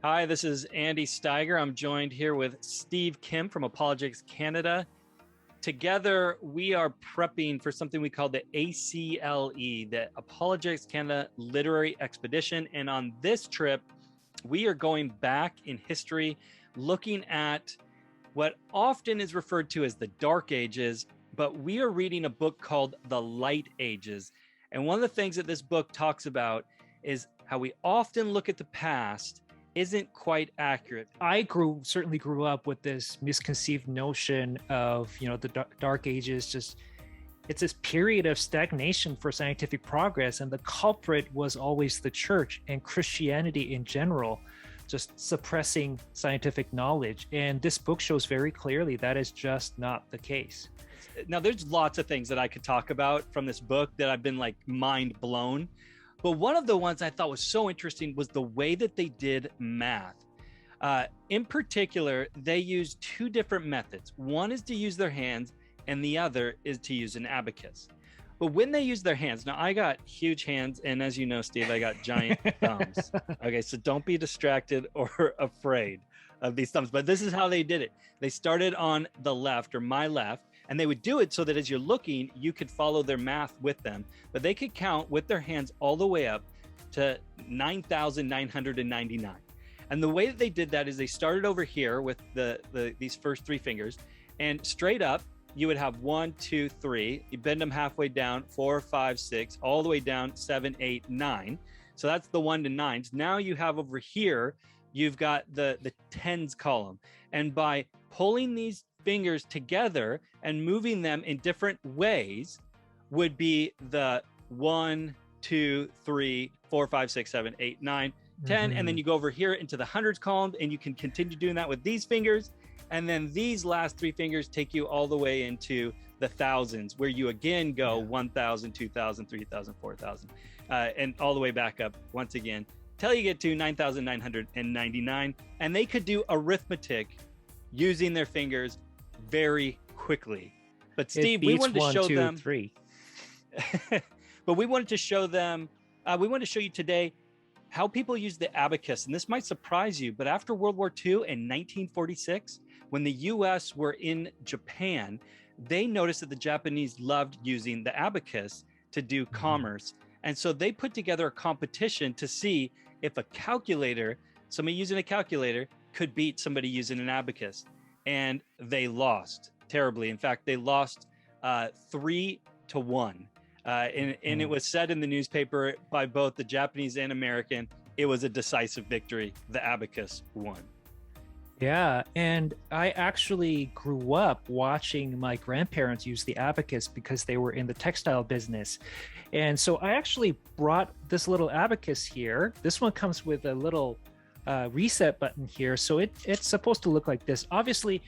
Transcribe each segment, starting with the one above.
Hi, this is Andy Steiger. I'm joined here with Steve Kim from Apologetics Canada. Together, we are prepping for something we call the ACLE, the Apologetics Canada Literary Expedition. And on this trip, we are going back in history, looking at what often is referred to as the Dark Ages, but we are reading a book called The Light Ages. And one of the things that this book talks about is how we often look at the past isn't quite accurate. I certainly grew up with this misconceived notion of, the Dark Ages, it's this period of stagnation for scientific progress, and the culprit was always the church and Christianity in general, just suppressing scientific knowledge. And this book shows very clearly that is just not the case. Now, there's lots of things that I could talk about from this book that I've been like mind blown. But one of the ones I thought was so interesting was the way that they did math. In particular, they used two different methods. One is to use their hands, and the other is to use an abacus. But when they use their hands, now I got huge hands, and as you know, Steve, I got giant thumbs. Okay, so don't be distracted or afraid of these thumbs. But this is how they did it. They started on the left, or my left, and they would do it so that as you're looking, you could follow their math with them. But they could count with their hands all the way up to 9,999. And the way that they did that is they started over here with these first three fingers, and straight up, you would have 1, 2, 3. You bend them halfway down, 4, 5, 6, all the way down, 7, 8, 9. So that's the 1 to 9s. Now you have over here, you've got the tens column. And by pulling these fingers together and moving them in different ways would be the 1, 2, 3, 4, 5, 6, 7, 8, 9, 10. And then you go over here into the hundreds column, and you can continue doing that with these fingers. And then these last three fingers take you all the way into the thousands, where you again go 1,000, 2,000, 3,000, 4,000, and all the way back up once again till you get to 9,999. And they could do arithmetic using their fingers very quickly. But Steve, we wanted to show them 3. But we wanted to show them, we wanted to show you today how people use the abacus. And this might surprise you, but after World War II in 1946, when the US were in Japan, they noticed that the Japanese loved using the abacus to do commerce. And so they put together a competition to see if a calculator, somebody using a calculator, could beat somebody using an abacus. And they lost terribly. In fact, they lost 3-1. And it was said in the newspaper by both the Japanese and American, it was a decisive victory. The abacus won. Yeah, and I actually grew up watching my grandparents use the abacus because they were in the textile business. And so I actually brought this little abacus here. This one comes with a little reset button here. So it's supposed to look like this. Obviously,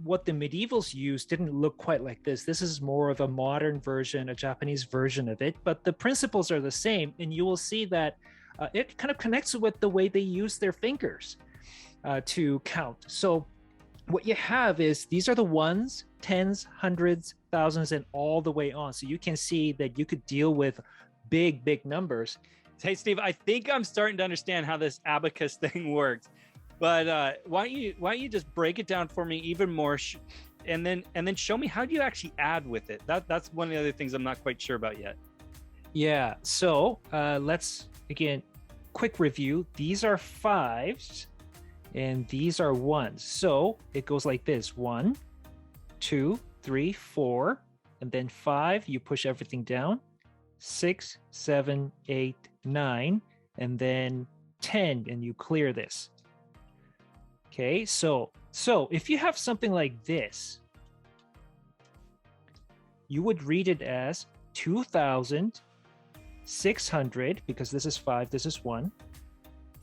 what the medievals used didn't look quite like this. This is more of a modern version, a Japanese version of it, but the principles are the same. And you will see that it kind of connects with the way they use their fingers to count. So what you have is these are the ones, tens, hundreds, thousands, and all the way on. So you can see that you could deal with big numbers. Hey, Steve, I think I'm starting to understand how this abacus thing works. But why don't you just break it down for me even more, and then show me how do you actually add with it? That's one of the other things I'm not quite sure about yet. Yeah. So let's again, quick review. These are 5s, and these are 1s. So it goes like this: 1, 2, 3, 4, and then 5. You push everything down. 6, 7, 8, 9, and then 10, and you clear this. Okay, so if you have something like this, you would read it as 2,600, because this is 5, this is 1,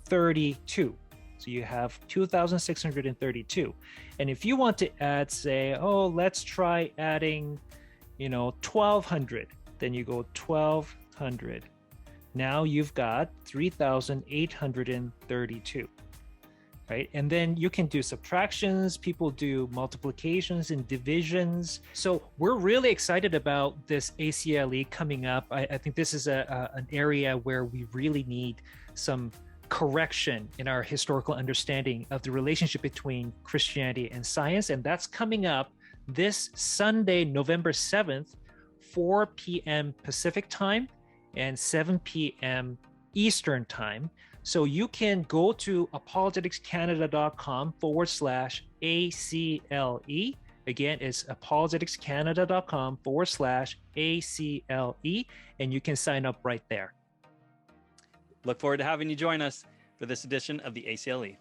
32. So you have 2,632. And if you want to add, say, let's try adding, 1,200, then you go 1,200. Now you've got 3,832. Right? And then you can do subtractions, people do multiplications and divisions. So we're really excited about this ACLE coming up. I think this is an area where we really need some correction in our historical understanding of the relationship between Christianity and science. And that's coming up this Sunday, November 7th, 4 p.m. Pacific time and 7 p.m. Eastern time. So you can go to apologeticscanada.com/ACLE. Again, it's apologeticscanada.com/ACLE, and you can sign up right there. Look forward to having you join us for this edition of the ACLE.